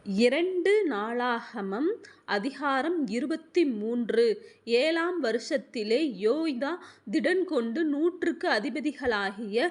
2 நாளாகமம் அதிகாரம் 23. 7ஆம் வருஷத்திலே யோய்தா திடன்கொண்டு 100க்கு அதிபதிகளாகிய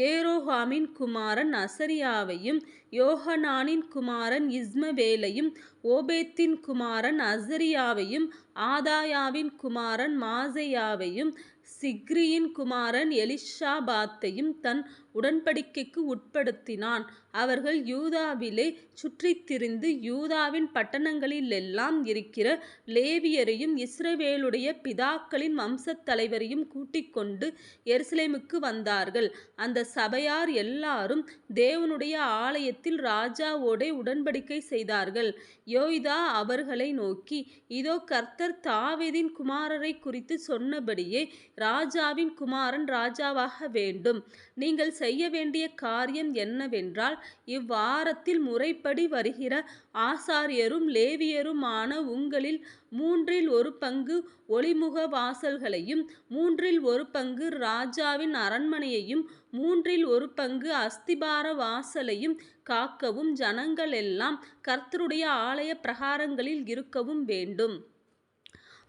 ஏரோகாமின் குமாரன் அசரியாவையும் யோகனானின் குமாரன் இஸ்மவேலையும் ஓபேத்தின் குமாரன் அசரியாவையும் ஆதாயாவின் குமாரன் மாசெயாவையும் சிக்ரியின் குமாரன் எலிஷாபாத்தையும் தன் உடன்படிக்கைக்கு உட்படுத்தினான். அவர்கள் யூதாவிலே சுற்றித் திரிந்து யூதாவின் பட்டணங்களிலெல்லாம் இருக்கிற லேவியரையும் இஸ்ரவேலுடைய பிதாக்களின் வம்சத் தலைவரையும் கூட்டிக்கொண்டு எருசலேமுக்கு வந்தார்கள். அந்த சபையார் எல்லாரும் தேவனுடைய ஆலயத்தில் ராஜாவோடே உடன்படிக்கை செய்தார்கள். யோய்தா அவர்களை நோக்கி, இதோ கர்த்தர் தாவீதின் குமாரரைக் குறித்து சொன்னபடியே ராஜாவின் குமாரன் ராஜாவாக வேண்டும். நீங்கள் செய்ய வேண்டிய காரியம் என்னவென்றால், இவ்வாரத்தில் முறைப்படி வருகிற ஆசாரியரும் லேவியருமான உங்களில் 1/3 ஒலிமுக வாசல்களையும் 1/3 ராஜாவின் அரண்மனையையும் 1/3 அஸ்திபார வாசலையும் காக்கவும் ஜனங்களெல்லாம் கர்த்தருடைய ஆலய பிரகாரங்களில் இருக்கவும் வேண்டும்.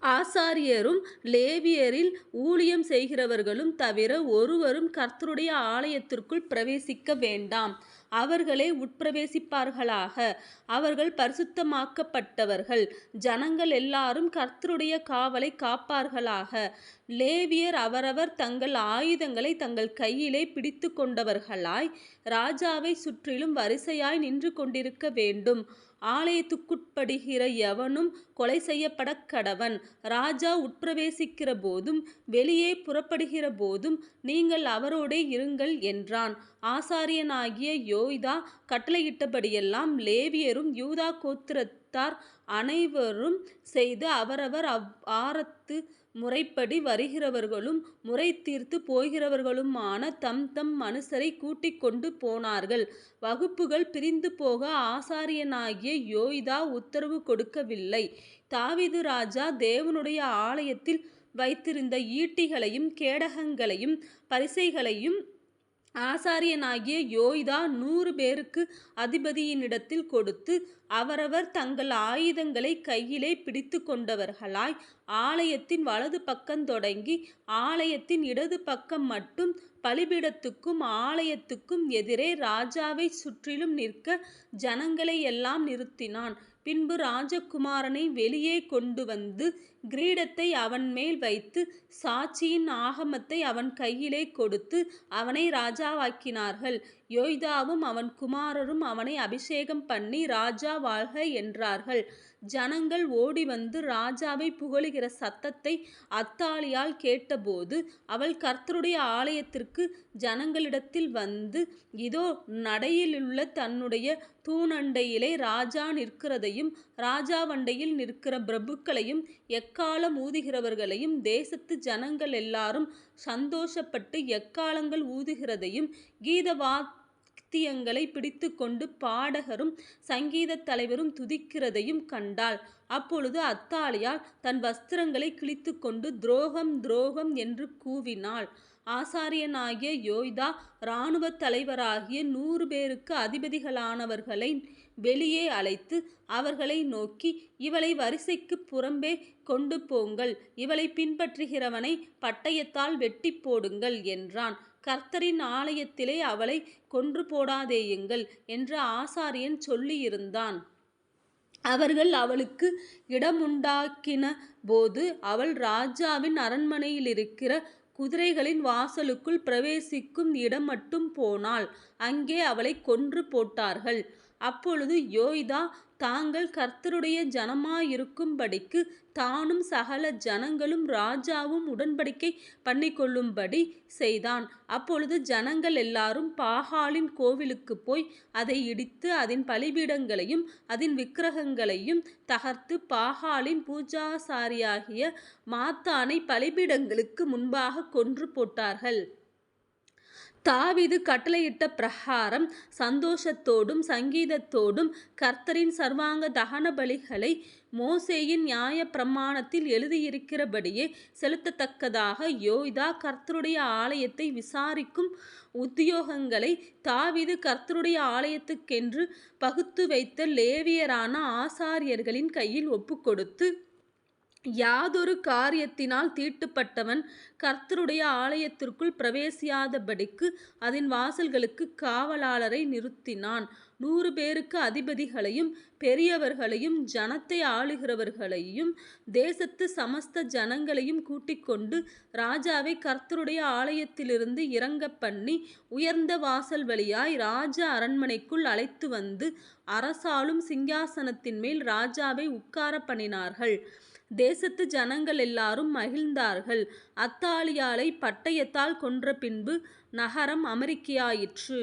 ஆசாரியரும் லேவியரில் ஊழியம் செய்கிறவர்களும் தவிர ஒருவரும் கர்த்தருடைய ஆலயத்திற்குள் பிரவேசிக்க வேண்டாம். அவர்களே உட்பிரவேசிப்பார்களாக. அவர்கள் பரிசுத்தமாக்கப்பட்டவர்கள். ஜனங்கள் எல்லாரும் கர்த்தருடைய காவலை காப்பார்களாக. லேவியர் அவரவர் தங்கள் ஆயுதங்களை தங்கள் கையிலே பிடித்து கொண்டவர்களாய் ராஜாவை சுற்றிலும் வரிசையாய் நின்று கொண்டிருக்க வேண்டும். ஆலயத்துக்குட்படுகிற எவனும் கொலை செய்யப்படக் கடவன். ராஜா உட்பிரவேசிக்கிற போதும் வெளியே புறப்படுகிற போதும் நீங்கள் அவரோடே இருங்கள் என்றான். ஆசாரியனாகிய யோய்தா கட்டளையிட்டபடியெல்லாம் லேவியரும் யூதா கோத்திரத்தார் அனைவரும் செய்து அவரவர் அவ்வாரத்து முறைப்படி வருகிறவர்களும் முறை தீர்த்து போகிறவர்களுமான தம் தம் மனுஷரை கூட்டிக் கொண்டு போனார்கள். வகுப்புகள் பிரிந்து போக ஆசாரியனாகிய யோய்தா உத்தரவு கொடுக்கவில்லை. தாவீது ராஜா தேவனுடைய ஆலயத்தில் வைத்திருந்த ஈட்டிகளையும் கேடகங்களையும் பரிசைகளையும் ஆசாரியனாகிய யோய்தா 100 பேருக்கு அதிபதியினிடத்தில் கொடுத்து, அவரவர் தங்கள் ஆயுதங்களை கையிலே பிடித்து கொண்டவர்களாய் ஆலயத்தின் வலது பக்கம் தொடங்கி ஆலயத்தின் இடது பக்கம் மட்டும் பலிபீடத்துக்கும் ஆலயத்துக்கும் எதிரே ராஜாவை சுற்றிலும் நிற்க ஜனங்களை எல்லாம் நிறுத்தினான். பின்பு ராஜகுமாரனை வெளியே கொண்டு வந்து கிரீடத்தை அவன் மேல் வைத்து சாட்சியின் ஆகமத்தை அவன் கையிலே கொடுத்து அவனை ராஜாவாக்கினார்கள். யோய்தாவும் அவன் குமாரரும் அவனை அபிஷேகம் பண்ணி ராஜா வாழ்க என்றார்கள். ஜனங்கள் ஓடி வந்து ராஜாவை புகழுகிற சத்தத்தை அத்தாலியால் கேட்டபோது அவள் கர்த்தருடைய ஆலயத்திற்கு ஜனங்களிடத்தில் வந்து, இதோ நடையிலுள்ள தன்னுடைய தூணண்டையிலே ராஜா நிற்கிறதையும் ராஜாவண்டையில் நிற்கிற பிரபுக்களையும் எக்காலம் ஊதுகிறவர்களையும் தேசத்து ஜனங்கள் எல்லாரும் சந்தோஷப்பட்டு எக்காலங்கள் ஊதுகிறதையும் கீதவாத்தியங்களை பிடித்து கொண்டு பாடகரும் சங்கீத தலைவரும் துதிக்கிறதையும் கண்டாள். அப்பொழுது அத்தாலியால் தன் வஸ்திரங்களை கிழித்து கொண்டு துரோகம் துரோகம் என்று கூவினாள். ஆசாரியனாகிய யோய்தா இராணுவத் தலைவராகிய 100 பேருக்கு அதிபதிகளானவர்களை வெளியே அழைத்து அவர்களை நோக்கி, இவளை வரிசைக்கு புறம்பே கொண்டு போங்கள், இவளை பின்பற்றுகிறவனை பட்டயத்தால் வெட்டி போடுங்கள் என்றான். கர்த்தரின் ஆலயத்திலே அவளை கொன்று போடாதேயுங்கள் என்று ஆசாரியன் சொல்லியிருந்தான். அவர்கள் அவளுக்கு இடமுண்டாக்கின போது அவள் ராஜாவின் அரண்மனையிலிருக்கிற குதிரைகளின் வாசலுக்குள் பிரவேசிக்கும் இடம் மட்டும் போனாள். அங்கே அவளை கொன்று போட்டார்கள். அப்பொழுது யோய்தா தாங்கள் கர்த்தருடைய ஜனமாயிருக்கும்படிக்கு தானும் சகல ஜனங்களும் ராஜாவும் உடன்படிக்கை பண்ணிக்கொள்ளும்படி செய்தான். அப்பொழுது ஜனங்கள் எல்லாரும் பாகாலின் கோவிலுக்கு போய் அதை இடித்து அதன் பலிபீடங்களையும் அதன் விக்கிரகங்களையும் தகர்த்து பாகாலின் பூஜாசாரியாகிய மாத்தானை பலிபீடங்களுக்கு முன்பாக கொன்று போட்டார்கள். தாவீது கட்டளையிட்ட பிரகாரம் சந்தோஷத்தோடும் சங்கீதத்தோடும் கர்த்தரின் சர்வாங்க தகன பலிகளை மோசேயின் நியாயப்பிரமாணத்தில் எழுதியிருக்கிறபடியே செலுத்தத்தக்கதாக யோய்தா கர்த்தருடைய ஆலயத்தை விசாரிக்கும் உத்தியோகங்களை தாவீது கர்த்தருடைய ஆலயத்துக்கென்று பகுத்து வைத்த லேவியரான ஆசாரியர்களின் கையில் ஒப்புக்கொடுத்து, யாதொரு காரியத்தினால் தீட்டுப்பட்டவன் கர்த்தருடைய ஆலயத்திற்குள் பிரவேசியாதபடிக்கு அதன் வாசல்களுக்கு காவலாளரை நிறுத்தினான். 100 பேருக்கு அதிபதிகளையும் பெரியவர்களையும் ஜனத்தை ஆளுகிறவர்களையும் தேசத்து சமஸ்த ஜனங்களையும் கூட்டிக்கொண்டு ராஜாவை கர்த்தருடைய ஆலயத்திலிருந்து இறங்க பண்ணி உயர்ந்த வாசல் வழியாய் ராஜ அரண்மனைக்குள் அழைத்து வந்து அரசாளும் சிங்காசனத்தின் மேல் ராஜாவை உட்கார பண்ணினார்கள். தேசத்து ஜனங்கள் எல்லாரும் மகிழ்ந்தார்கள். அத்தாலியாளை பட்டயத்தால் கொன்ற பின்பு நகரம் அமைதியாயிற்று.